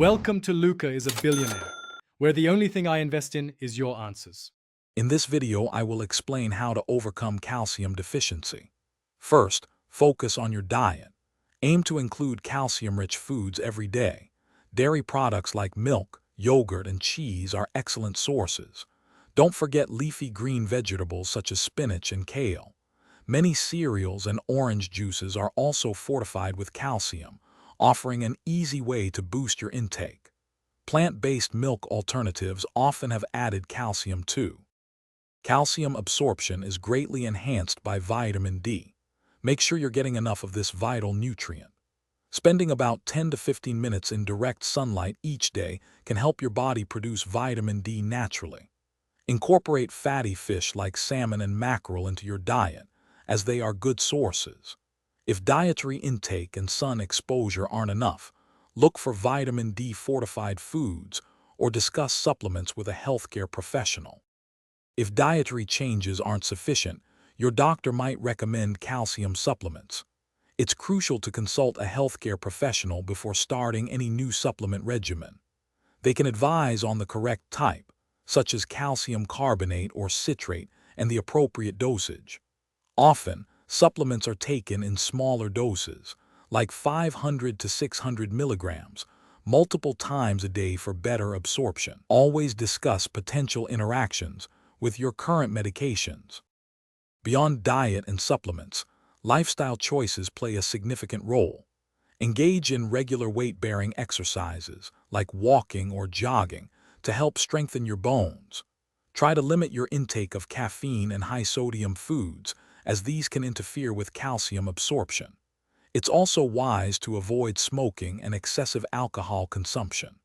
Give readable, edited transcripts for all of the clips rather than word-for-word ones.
Welcome to Luca is a Billionaire, where the only thing I invest in is your answers. In this video, I will explain how to overcome calcium deficiency. First, focus on your diet. Aim to include calcium-rich foods every day. Dairy products like milk, yogurt, and cheese are excellent sources. Don't forget leafy green vegetables such as spinach and kale. Many cereals and orange juices are also fortified with calcium, offering an easy way to boost your intake. Plant-based milk alternatives often have added calcium too. Calcium absorption is greatly enhanced by vitamin D. Make sure you're getting enough of this vital nutrient. Spending about 10 to 15 minutes in direct sunlight each day can help your body produce vitamin D naturally. Incorporate fatty fish like salmon and mackerel into your diet, as they are good sources. If dietary intake and sun exposure aren't enough, look for vitamin D fortified foods or discuss supplements with a healthcare professional. If dietary changes aren't sufficient, your doctor might recommend calcium supplements. It's crucial to consult a healthcare professional before starting any new supplement regimen. They can advise on the correct type, such as calcium carbonate or citrate, and the appropriate dosage. Often, supplements are taken in smaller doses, like 500 to 600 milligrams, multiple times a day for better absorption. Always discuss potential interactions with your current medications. Beyond diet and supplements, lifestyle choices play a significant role. Engage in regular weight-bearing exercises, like walking or jogging, to help strengthen your bones. Try to limit your intake of caffeine and high-sodium foods, as these can interfere with calcium absorption. It's also wise to avoid smoking and excessive alcohol consumption.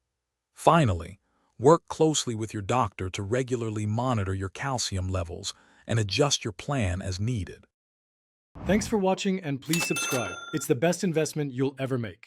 Finally, work closely with your doctor to regularly monitor your calcium levels and adjust your plan as needed. Thanks for watching and please subscribe. It's the best investment you'll ever make.